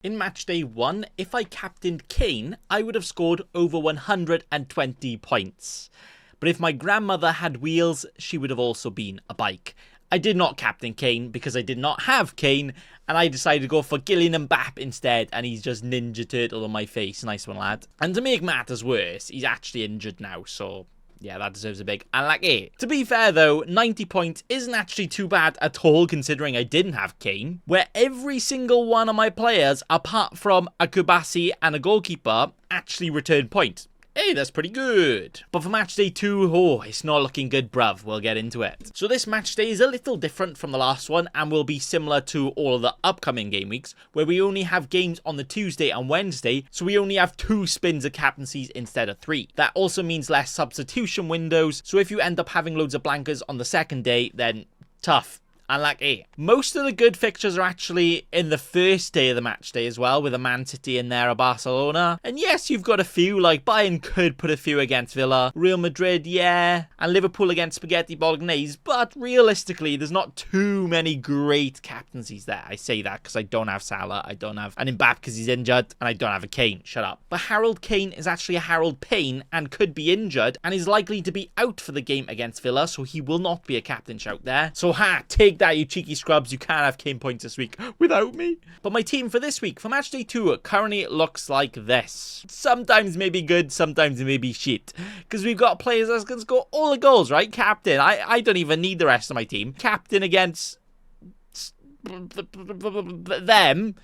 In match day 1, if I captained Kane, I would have scored over 120 points. But if my grandmother had wheels, she would have also been a bike. I did not captain Kane because I did not have Kane, and I decided to go for Kylian Mbappe instead, and he's just Ninja Turtle on my face. Nice one, lad. And to make matters worse, he's actually injured now, so yeah, that deserves a big unlucky. To be fair though, 90 points isn't actually too bad at all considering I didn't have Kane, where every single one of my players, apart from a Kubasi and a goalkeeper, actually returned points. Hey, that's pretty good. But for match day 2, oh, it's not looking good, bruv. We'll get into it. So this match day is a little different from the last one and will be similar to all of the upcoming game weeks, where we only have games on the Tuesday and Wednesday, so we only have 2 spins of captaincies instead of 3. That also means less substitution windows, so if you end up having loads of blankers on the second day, then tough. Unlucky. Most of the good fixtures are actually in the first day of the match day as well, with a Man City in there, a Barcelona. And yes, you've got a few, like Bayern could put a few against Villa, Real Madrid, yeah, and Liverpool against Spaghetti Bolognese, but realistically, there's not too many great captaincies there. I say that because I don't have Salah, I don't have an Mbappe because he's injured, and I don't have a Kane. Shut up. But Harold Kane is actually a Harold Payne and could be injured and is likely to be out for the game against Villa, so he will not be a captain shout there. So take that, you cheeky scrubs. You can't have Kane points this week without me. But my team for this week, for match day 2, currently looks like this. Sometimes maybe good, sometimes maybe shit. Because we've got players that's going to score all the goals, right? Captain. I don't even need the rest of my team. Captain against them.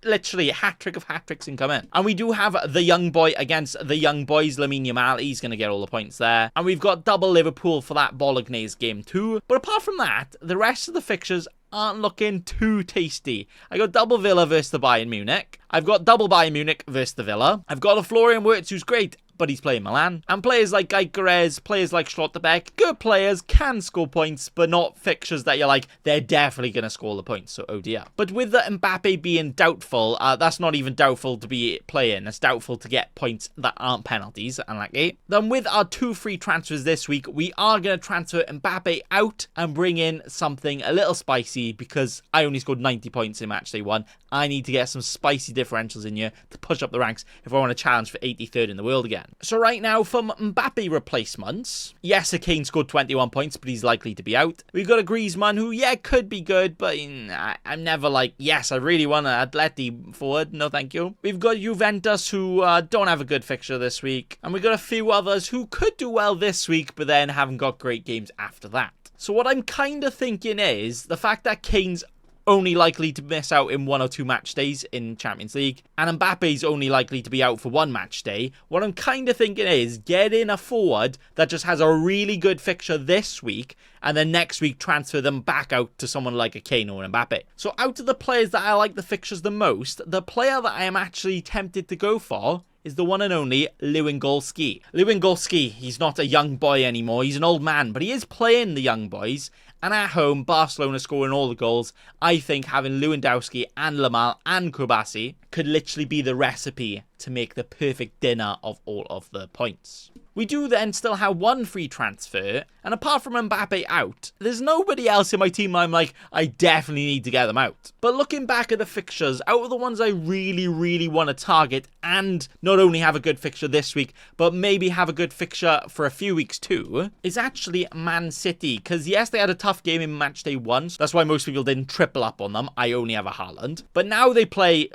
Literally a hat-trick of hat-tricks incoming. And we do have the young boy against the young boys, Lamine Yamal. He's going to get all the points there. And we've got double Liverpool for that Bolognese game too. But apart from that, the rest of the fixtures aren't looking too tasty. I got double Villa versus the Bayern Munich. I've got double Bayern Munich versus the Villa. I've got a Florian Wirtz who's great, but he's playing Milan. And players like Gyökeres, players like Schlotterbeck, good players, can score points, but not fixtures that you're like, they're definitely going to score the points, so oh dear. But with the Mbappe being doubtful, that's not even doubtful to be playing, it's doubtful to get points that aren't penalties, unlucky. Then with our 2 free transfers this week, we are going to transfer Mbappe out and bring in something a little spicy, because I only scored 90 points in match day 1. I need to get some spicy differentials in here to push up the ranks if I want to challenge for 83rd in the world again. So right now, for Mbappe replacements, yes, Kane scored 21 points, but he's likely to be out. We've got a Griezmann who, yeah, could be good, but I'm never like, yes, I really want an Atleti forward. No, thank you. We've got Juventus who don't have a good fixture this week. And we've got a few others who could do well this week, but then haven't got great games after that. So what I'm kind of thinking is the fact that Kane's only likely to miss out in 1 or 2 match days in Champions League, and Mbappe's only likely to be out for 1 match day. What I'm kind of thinking is get in a forward that just has a really good fixture this week, and then next week transfer them back out to someone like a Kane or an Mbappe. So out of the players that I like the fixtures the most, the player that I am actually tempted to go for is the one and only Lewandowski. Lewandowski, he's not a young boy anymore, he's an old man, but he is playing the young boys. And at home, Barcelona scoring all the goals. I think having Lewandowski and Lamar and Kubasi could literally be the recipe to make the perfect dinner of all of the points. We do then still have 1 free transfer, and apart from Mbappe out, there's nobody else in my team I'm like, I definitely need to get them out. But looking back at the fixtures, out of the ones I really want to target and not only have a good fixture this week, but maybe have a good fixture for a few weeks too, is actually Man City. Because yes, they had a tough game in match day 1, so that's why most people didn't triple up on them. I only have a Haaland. But now they play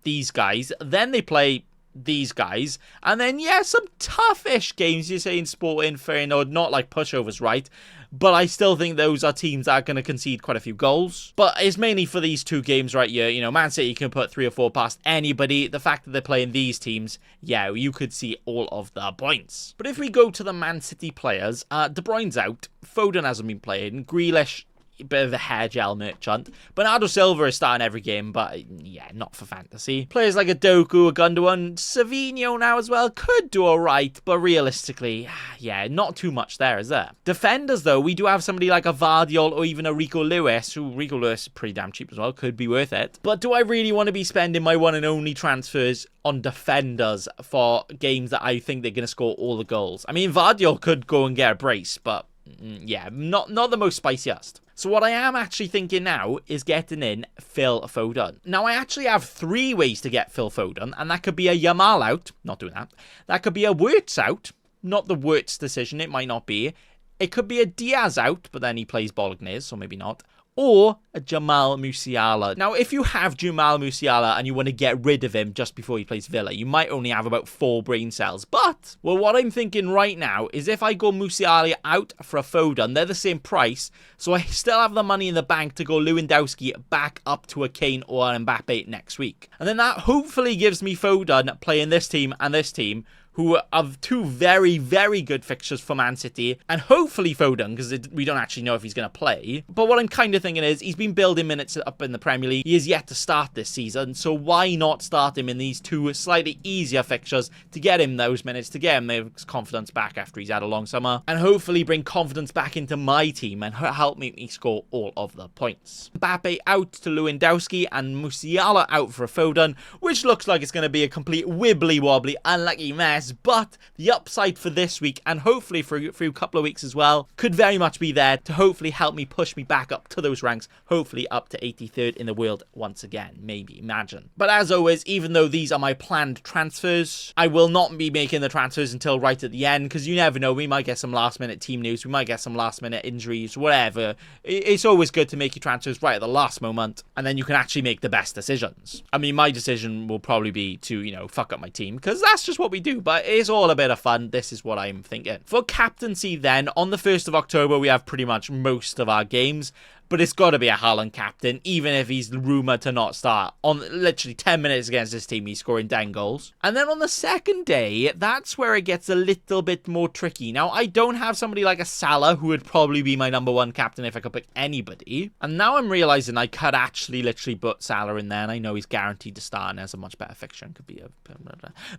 these guys, then they play these guys, and then yeah, some toughish games, you say, in Sporting, Feyenoord, not like pushovers, right? But I still think those are teams that are going to concede quite a few goals. But it's mainly for these 2 games right here. You know, Man City can put 3 or 4 past anybody. The fact that they're playing these teams, yeah, you could see all of the points. But if we go to the Man City players, De Bruyne's out, Foden hasn't been playing, Grealish, bit of a hair gel merchant. Bernardo Silva is starting every game, but yeah, not for fantasy. Players like a Doku, a Gundogan, Savinho now as well could do alright, but realistically, yeah, not too much there, is there? Defenders, though, we do have somebody like a Vardiol or even a Rico Lewis, who Rico Lewis is pretty damn cheap as well, could be worth it. But do I really want to be spending my one and only transfers on defenders for games that I think they're going to score all the goals? I mean, Vardiol could go and get a brace, but yeah, not the most spiciest. So what I am actually thinking now is getting in Phil Foden. Now, I actually have 3 ways to get Phil Foden, and that could be a Yamal out. Not doing that. That could be a Wirtz out. Not the Wirtz decision. It might not be. It could be a Diaz out, but then he plays Bolognese, so maybe not. Or a Jamal Musiala. Now, if you have Jamal Musiala and you want to get rid of him just before he plays Villa, you might only have about 4 brain cells. But, well, what I'm thinking right now is if I go Musiala out for a Foden, they're the same price, so I still have the money in the bank to go Lewandowski back up to a Kane or an Mbappe next week. And then that hopefully gives me Foden playing this team and this team, who have 2 very, very good fixtures for Man City, and hopefully Foden, because we don't actually know if he's going to play. But what I'm kind of thinking is, he's been building minutes up in the Premier League. He is yet to start this season, so why not start him in these 2 slightly easier fixtures to get him those minutes, to get him his confidence back after he's had a long summer, and hopefully bring confidence back into my team and help me score all of the points. Mbappe out to Lewandowski, and Musiala out for a Foden, which looks like it's going to be a complete wibbly-wobbly, unlucky mess. But the upside for this week, and hopefully for a couple of weeks as well, could very much be there to hopefully help me push me back up to those ranks, hopefully up to 83rd in the world once again, maybe, imagine. But as always, even though these are my planned transfers, I will not be making the transfers until right at the end, because you never know, we might get some last minute team news, we might get some last minute injuries, whatever. It's always good to make your transfers right at the last moment, and then you can actually make the best decisions. I mean, my decision will probably be to, you know, fuck up my team, because that's just what we do. But it's all a bit of fun. This is what I'm thinking. For captaincy then, on the 1st of October, we have pretty much most of our games. But it's got to be a Haaland captain, even if he's rumoured to not start. On literally 10 minutes against this team, he's scoring 10 goals. And then on the second day, that's where it gets a little bit more tricky. Now, I don't have somebody like a Salah, who would probably be my #1 captain if I could pick anybody. And now I'm realising I could actually literally put Salah in there, and I know he's guaranteed to start and has a much better fixture and could be a...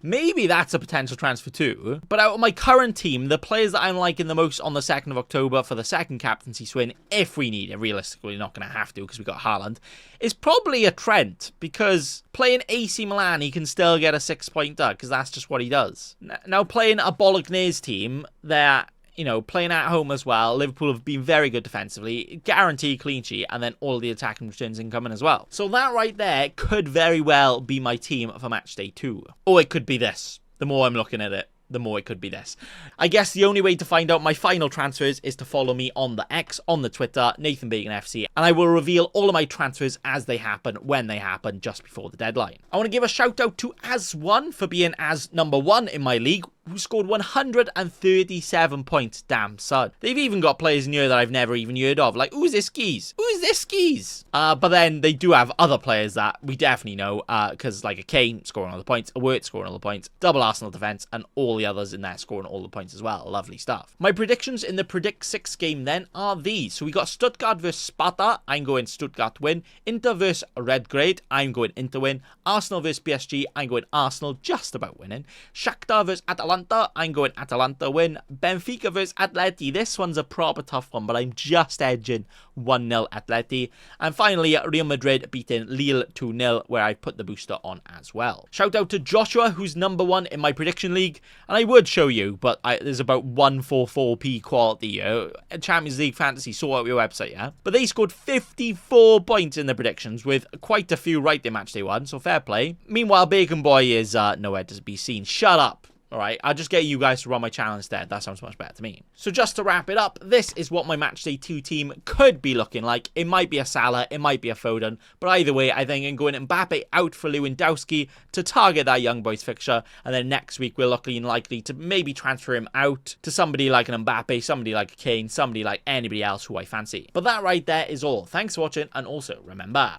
Maybe that's a potential transfer too. But out of my current team, the players that I'm liking the most on the 2nd of October for the second captaincy swing, if we need it, realistically, not going to have to because we got Haaland, is probably a Trent, because playing AC Milan, he can still get a 6-pointer because that's just what he does. Now, playing a Bolognese team, they're, you know, playing at home as well. Liverpool have been very good defensively, guaranteed clean sheet, and then all the attacking returns incoming as well. So that right there could very well be my team for Matchday 2. Or it could be this. The more I'm looking at it, the more it could be this. I guess the only way to find out my final transfers is to follow me on the X, on the Twitter, Nathan Bacon FC, and I will reveal all of my transfers as they happen, when they happen, just before the deadline. I want to give a shout out to As1 for being as #1 in my league, who scored 137 points. Damn, son. They've even got players in here that I've never even heard of. Like, who's this Skis? Who's this Skis? But then they do have other players that we definitely know, because like a Kane scoring all the points, a Wirtz scoring all the points, double Arsenal defense, and all the others in there scoring all the points as well. Lovely stuff. My predictions in the Predict 6 game then are these. So we got Stuttgart versus Sparta. I'm going Stuttgart win. Inter versus Redgrade. I'm going Inter win. Arsenal versus PSG. I'm going Arsenal just about winning. Shakhtar versus Atalanta. I'm going Atalanta win. Benfica versus Atleti. This one's a proper tough one, but I'm just edging 1-0 Atleti. And finally, Real Madrid beating Lille 2-0, where I put the booster on as well. Shout out to Joshua, who's #1 in my prediction league. And I would show you, but there's about 144p quality here. Champions League Fantasy, sort out your website, yeah? But they scored 54 points in the predictions, with quite a few right in Matchday 1, so fair play. Meanwhile, Bacon Boy is nowhere to be seen. Shut up. Alright, I'll just get you guys to run my channel instead. That sounds much better to me. So just to wrap it up, this is what my Matchday 2 team could be looking like. It might be a Salah, it might be a Foden, but either way, I think I'm going Mbappe out for Lewandowski to target that young boys fixture, and then next week we're looking likely to maybe transfer him out to somebody like an Mbappe, somebody like a Kane, somebody like anybody else who I fancy. But that right there is all. Thanks for watching, and also remember...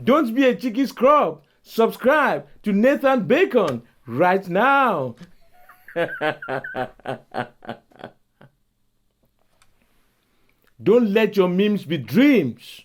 Don't be a cheeky scrub. Subscribe to Nathan Bacon right now. Don't let your memes be dreams.